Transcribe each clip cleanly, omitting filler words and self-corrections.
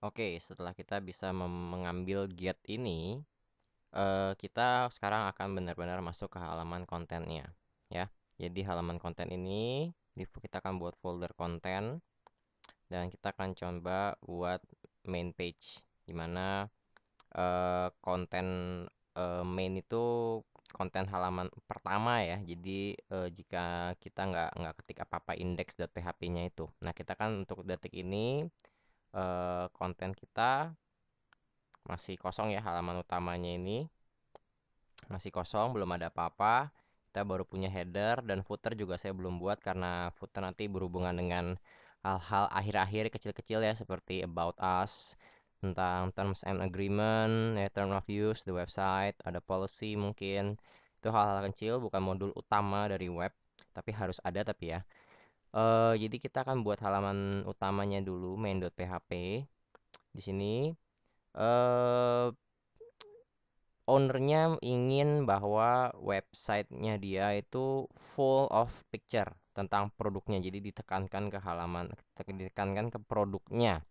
Oke, setelah kita bisa mengambil get ini, kita sekarang akan benar-benar masuk ke halaman kontennya, ya. Jadi halaman konten ini, kita akan buat folder konten, dan kita akan coba buat main page, di mana konten main itu konten halaman pertama ya. Jadi jika kita nggak ketik apa-apa index.php-nya itu. Nah, kita kan untuk detik ini konten kita masih kosong ya, halaman utamanya ini masih kosong, belum ada apa-apa. Kita baru punya header dan footer juga saya belum buat karena footer nanti berhubungan dengan hal-hal akhir-akhir kecil-kecil ya, seperti about us, tentang terms and agreement, ya, term of use, the website, ada policy mungkin. Itu hal-hal kecil, bukan modul utama dari web, tapi harus ada tapi ya. Jadi kita akan buat halaman utamanya dulu, main.php. Di sini eh ownernya ingin bahwa websitenya dia itu full of picture tentang produknya. Jadi ditekankan ke halaman, ditekankan ke produknya.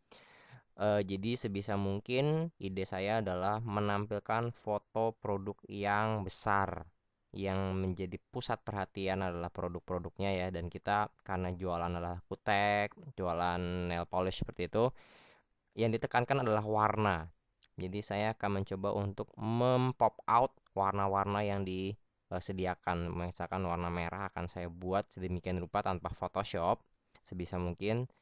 Jadi sebisa mungkin ide saya adalah menampilkan foto produk yang besar. Yang menjadi pusat perhatian adalah produk-produknya ya. Dan kita karena jualan adalah kutek, jualan nail polish seperti itu, yang ditekankan adalah warna. Jadi saya akan mencoba untuk mempop out warna-warna yang disediakan. Misalkan warna merah akan saya buat sedemikian rupa tanpa Photoshop. Sebisa mungkin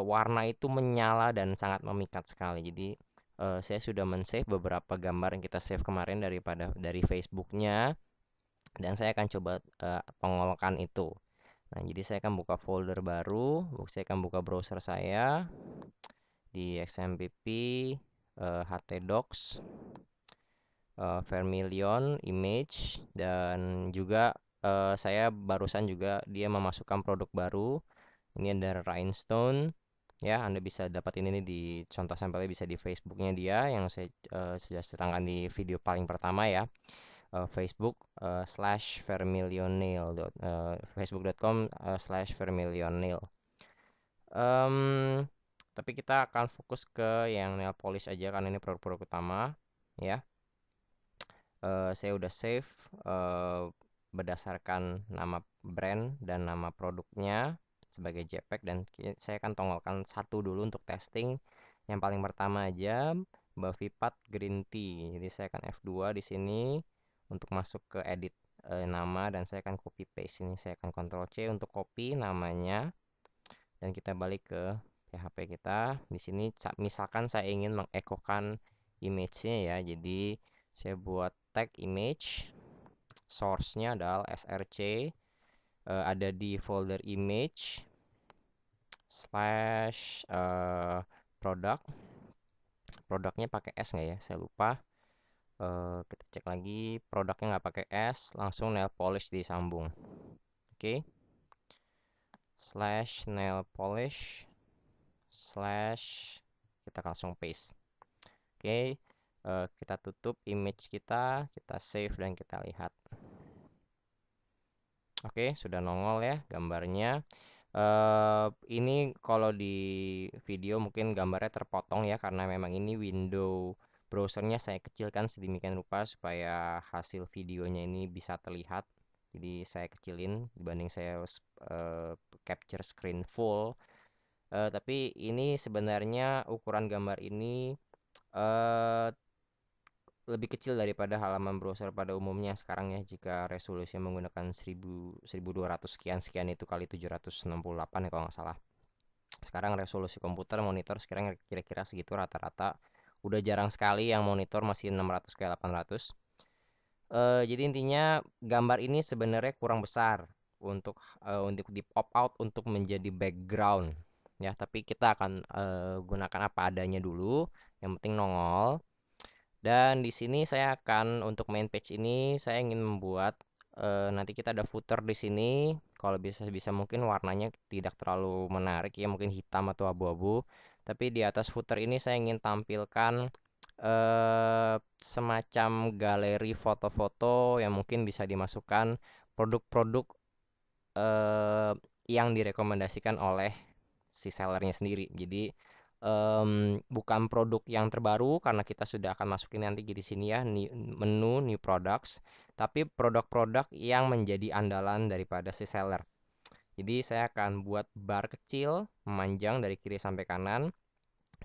warna itu menyala dan sangat memikat sekali. Jadi saya sudah men-save beberapa gambar yang kita save kemarin dari Facebooknya, dan saya akan coba pengolokan itu. Nah, jadi saya akan buka folder baru, saya akan buka browser saya di XMPP, htdocs, Vermilion, image, dan juga saya barusan juga dia memasukkan produk baru. Ini ada rhinestone, ya. Anda bisa dapat ini nih di contoh sampelnya, bisa di Facebooknya dia yang saya sudah serangkan di video paling pertama ya. Facebook slash vermilionnail facebook.com slash vermilionnail. Tapi kita akan fokus ke yang nail polish aja karena ini produk-produk utama ya. Saya udah save berdasarkan nama brand dan nama produknya sebagai JPEG, dan saya akan tongolkan satu dulu untuk testing. Yang paling pertama aja, Bavipat Green Tea. Jadi saya akan F2 di sini untuk masuk ke edit nama, dan saya akan copy paste ini. Saya akan Ctrl C untuk copy namanya, dan kita balik ke PHP kita. Di sini misalkan saya ingin mengekokan image-nya ya. Jadi saya buat tag image, source-nya adalah src, ada di folder image slash product. Produknya pakai S nggak ya? Saya lupa. Kita cek lagi, produknya nggak pakai S, langsung nail polish disambung. Oke. Slash nail polish slash, kita langsung paste. Oke, kita tutup image kita save dan kita lihat. Oke, sudah nongol ya gambarnya. Ini kalau di video mungkin gambarnya terpotong ya, karena memang ini window browsernya saya kecilkan sedemikian rupa supaya hasil videonya ini bisa terlihat. Jadi saya kecilin dibanding saya capture screen full. Tapi ini sebenarnya ukuran gambar ini eh lebih kecil daripada halaman browser pada umumnya sekarang ya, jika resolusinya menggunakan 1200 sekian sekian itu kali 768 ya kalau nggak salah. Sekarang resolusi komputer monitor sekarang kira-kira segitu rata-rata. Udah jarang sekali yang monitor masih 600 ke 800. Jadi intinya gambar ini sebenarnya kurang besar untuk di pop out untuk menjadi background ya, tapi kita akan gunakan apa adanya dulu. Yang penting nongol. Dan di sini saya akan untuk main page ini saya ingin membuat nanti kita ada footer di sini. Kalau bisa mungkin warnanya tidak terlalu menarik ya, mungkin hitam atau abu-abu. Tapi di atas footer ini saya ingin tampilkan semacam galeri foto-foto yang mungkin bisa dimasukkan produk-produk yang direkomendasikan oleh si sellernya sendiri. Jadi bukan produk yang terbaru karena kita sudah akan masukin nanti di sini ya, menu new products, tapi produk-produk yang menjadi andalan daripada si seller. Jadi saya akan buat bar kecil memanjang dari kiri sampai kanan,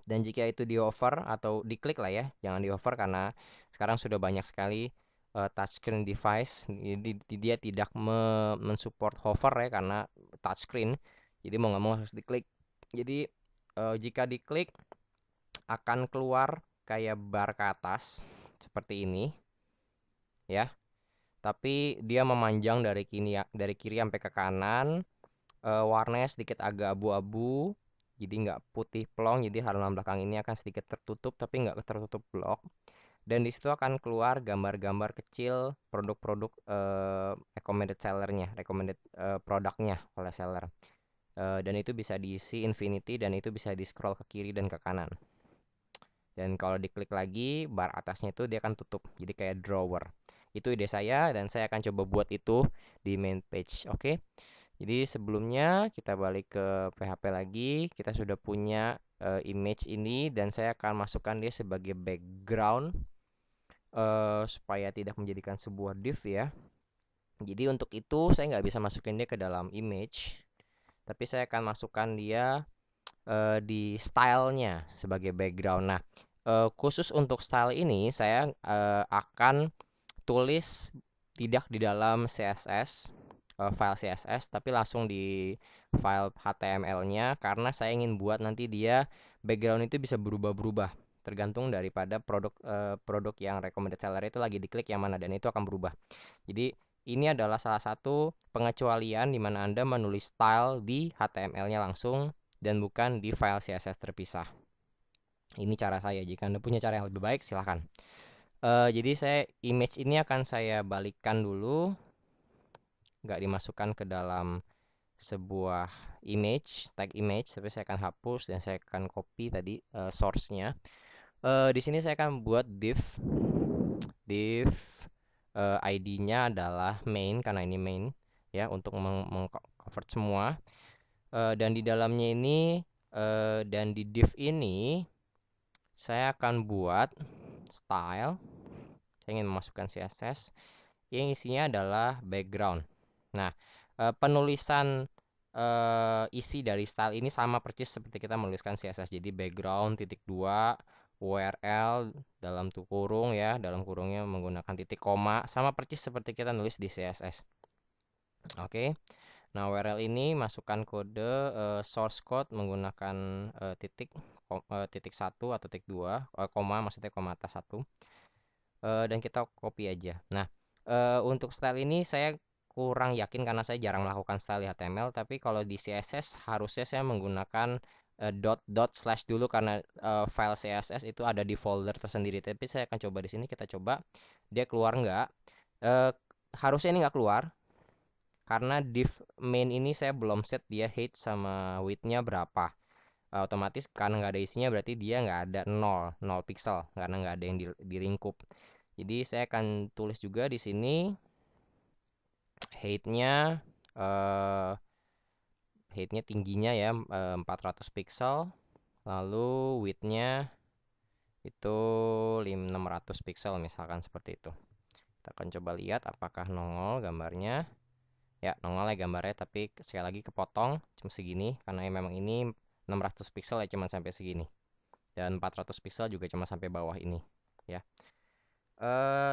dan jika itu di hover atau diklik lah ya, jangan di hover karena sekarang sudah banyak sekali touchscreen device. Jadi dia tidak mensupport hover ya karena touchscreen. Jadi mau nggak mau harus diklik. Jadi jika diklik akan keluar kayak bar ke atas seperti ini ya. Tapi dia memanjang dari kiri sampai ke kanan. Warnanya sedikit agak abu-abu, jadi nggak putih plong. Jadi halaman belakang ini akan sedikit tertutup tapi nggak tertutup blok. Dan di situ akan keluar gambar-gambar kecil produk-produk recommended sellernya, recommended produknya oleh seller. Dan itu bisa diisi infinity dan itu bisa di scroll ke kiri dan ke kanan. Dan kalau diklik lagi, bar atasnya itu dia akan tutup. Jadi kayak drawer. Itu ide saya dan saya akan coba buat itu di main page. Oke. Jadi sebelumnya kita balik ke PHP lagi. Kita sudah punya image ini dan saya akan masukkan dia sebagai background supaya tidak menjadikan sebuah div ya. Jadi untuk itu saya nggak bisa masukin dia ke dalam image, tapi saya akan masukkan dia di stylenya sebagai background. Nah, khusus untuk style ini saya akan tulis tidak di dalam CSS, file CSS, tapi langsung di file HTML-nya karena saya ingin buat nanti dia background itu bisa berubah-berubah tergantung daripada produk yang recommended seller itu lagi diklik yang mana dan itu akan berubah. Jadi ini adalah salah satu pengecualian di mana Anda menulis style di HTML-nya langsung dan bukan di file CSS terpisah. Ini cara saya. Jika Anda punya cara yang lebih baik, silahkan. Jadi saya image ini akan saya balikkan dulu, nggak dimasukkan ke dalam sebuah image, tag image, tapi saya akan hapus dan saya akan copy tadi source-nya. Di sini saya akan buat div ID-nya adalah main karena ini main ya untuk mengcover semua. Dan di dalamnya ini dan di div ini saya akan buat style. Saya ingin memasukkan CSS yang isinya adalah background. Nah, penulisan isi dari style ini sama persis seperti kita menuliskan CSS. Jadi background titik 2 URL dalam kurung ya, dalam kurungnya menggunakan titik koma, sama persis seperti kita nulis di CSS. Oke. Nah, URL ini masukkan kode source code menggunakan titik 1 atau titik 2, koma maksudnya koma atas 1. Dan kita copy aja. Nah, untuk style ini saya kurang yakin karena saya jarang melakukan style di HTML, tapi kalau di CSS harusnya saya menggunakan dot slash dulu karena file CSS itu ada di folder tersendiri. Tapi saya akan coba di sini, kita coba dia keluar nggak. Harusnya ini nggak keluar karena div main ini saya belum set dia height sama width-nya berapa. Otomatis karena nggak ada isinya berarti dia nggak ada 0 pixel karena nggak ada yang di lingkup. Jadi saya akan tulis juga di sini height-nya eh, height-nya tingginya ya 400 pixel, lalu width-nya itu 600 pixel misalkan seperti itu. Kita akan coba lihat apakah nongol gambarnya. Ya, nongol ya gambarnya, tapi sekali lagi kepotong cuma segini karena memang ini 600 pixel ya cuma sampai segini. Dan 400 pixel juga cuma sampai bawah ini ya.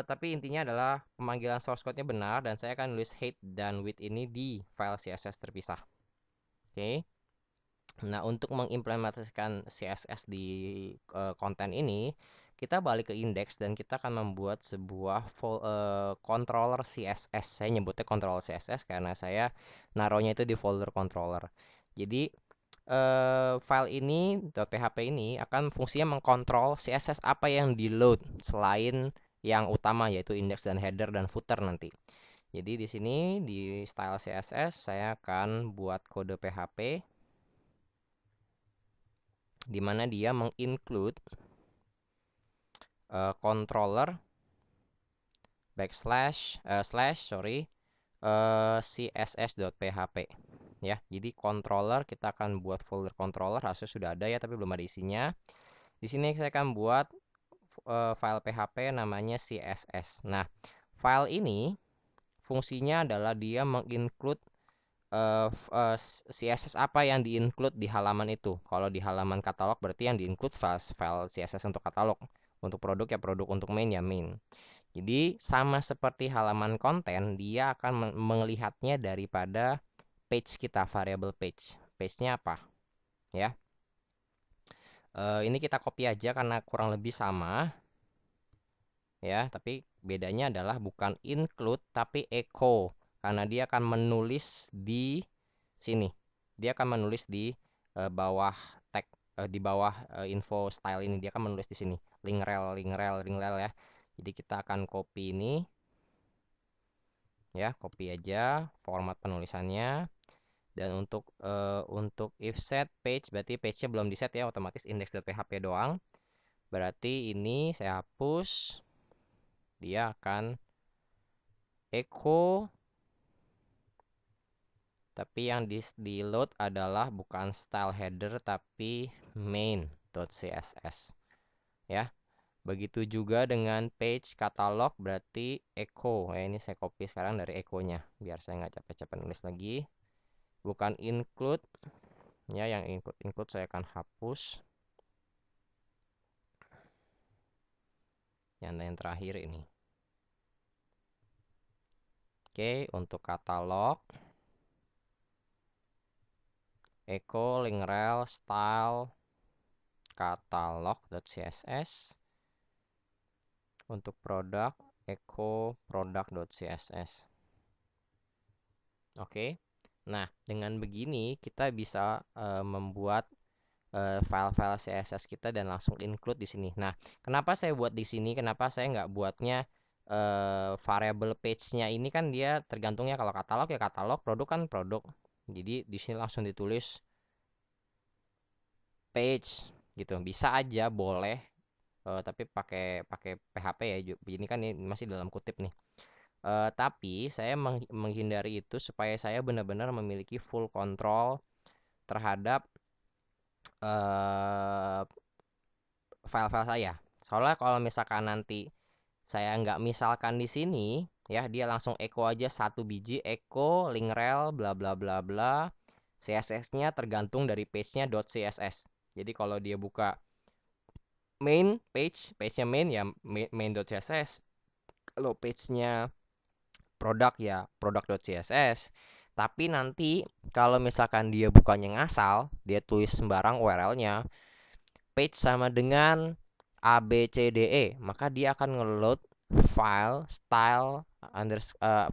Tapi intinya adalah pemanggilan source code-nya benar dan saya akan nulis height dan width ini di file CSS terpisah. Oke. Nah, untuk mengimplementasikan CSS di konten ini, kita balik ke index dan kita akan membuat sebuah controller CSS. Saya nyebutnya controller CSS karena saya naruhnya itu di folder controller. Jadi file ini .php ini akan fungsinya mengkontrol CSS apa yang di load selain yang utama yaitu index dan header dan footer nanti. Jadi di sini di style CSS saya akan buat kode PHP di mana dia menginclude controller backslash slash sorry css.php. ya. Jadi controller kita akan buat folder controller, harusnya sudah ada ya tapi belum ada isinya. Di sini saya akan buat file PHP namanya CSS. Nah, file ini fungsinya adalah dia menginclude CSS apa yang di-include di halaman itu. Kalau di halaman katalog berarti yang di-include file CSS untuk katalog. Untuk produk ya produk, untuk main ya main. Jadi sama seperti halaman konten, dia akan melihatnya daripada page kita, variable page. Page-nya apa? Ya. Ini kita copy aja karena kurang lebih sama. Ya, tapi bedanya adalah bukan include tapi echo. Karena dia akan menulis di sini. Dia akan menulis di bawah tag, di bawah info style ini. Dia akan menulis di sini. Link rel, link rel, link rel ya. Jadi kita akan copy ini. Ya, copy aja format penulisannya. Dan untuk if set page, berarti page-nya belum di set ya, otomatis index.php doang. Berarti ini saya hapus. Dia akan echo, tapi yang di load adalah bukan style header tapi main.css ya. Begitu juga dengan page katalog, berarti echo. Ini saya copy sekarang dari echo-nya biar saya nggak capek-capek nulis lagi. Bukan include ya, yang include saya akan hapus. Yang terakhir ini. Oke, untuk katalog echo link rel style katalog.css. Untuk produk echo product.css. Oke. Nah, dengan begini kita bisa membuat file-file CSS kita dan langsung include di sini. Nah, kenapa saya buat di sini? Kenapa saya nggak buatnya variable page-nya ini? Kan dia tergantungnya, kalau katalog ya katalog, produk kan produk. Jadi di sini langsung ditulis page gitu. Bisa aja, boleh. Tapi pakai PHP ya. Ini kan ini masih dalam kutip nih. Tapi saya menghindari itu supaya saya benar-benar memiliki full control terhadap file-file saya. Soalnya kalau misalkan nanti saya nggak misalkan di sini, ya dia langsung echo aja satu biji, echo link rel bla bla bla bla. CSS-nya tergantung dari page-nya .css. Jadi kalau dia buka main page-nya main ya main.css. Kalau page-nya produk ya product.css. Tapi nanti kalau misalkan dia bukannya ngasal, dia tulis sembarang URL-nya, page sama dengan abcde, maka dia akan ngeload file style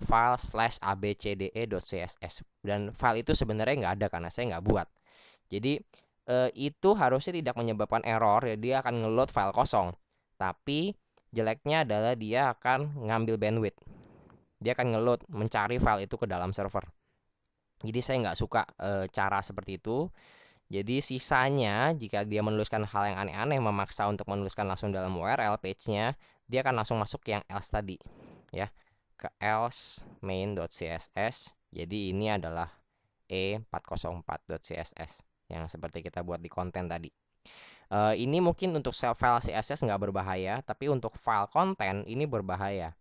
file slash abcde.css, dan file itu sebenarnya nggak ada karena saya nggak buat. Jadi itu harusnya tidak menyebabkan error ya, dia akan ngeload file kosong. Tapi jeleknya adalah dia akan ngambil bandwidth. Dia akan ngeload, mencari file itu ke dalam server. Jadi saya nggak suka cara seperti itu. Jadi sisanya jika dia menuliskan hal yang aneh-aneh, memaksa untuk menuliskan langsung dalam URL page-nya, dia akan langsung masuk ke yang else tadi, ya, ke else main.css. Jadi ini adalah e404.css yang seperti kita buat di konten tadi. Ini mungkin untuk file CSS nggak berbahaya, tapi untuk file konten ini berbahaya.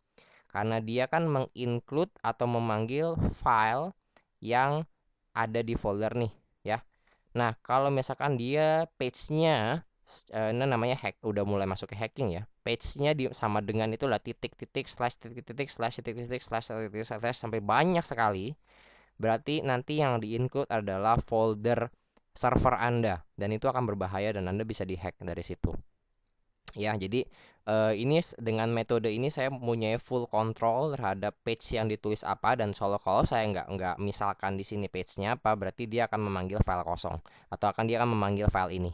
Karena dia kan menginclude atau memanggil file yang ada di folder nih, ya. Nah, kalau misalkan dia page-nya ini namanya hack, udah mulai masuk ke hacking ya. Page-nya sama dengan itulah titik-titik slash titik-titik slash titik-titik slash titik-titik slash sampai banyak sekali. Berarti nanti yang di-include adalah folder server Anda, dan itu akan berbahaya dan Anda bisa dihack dari situ. Ya, jadi ini dengan metode ini saya mempunyai full control terhadap page yang ditulis apa, dan kalau saya nggak misalkan di sini page-nya apa, berarti dia akan memanggil file kosong atau dia akan memanggil file ini.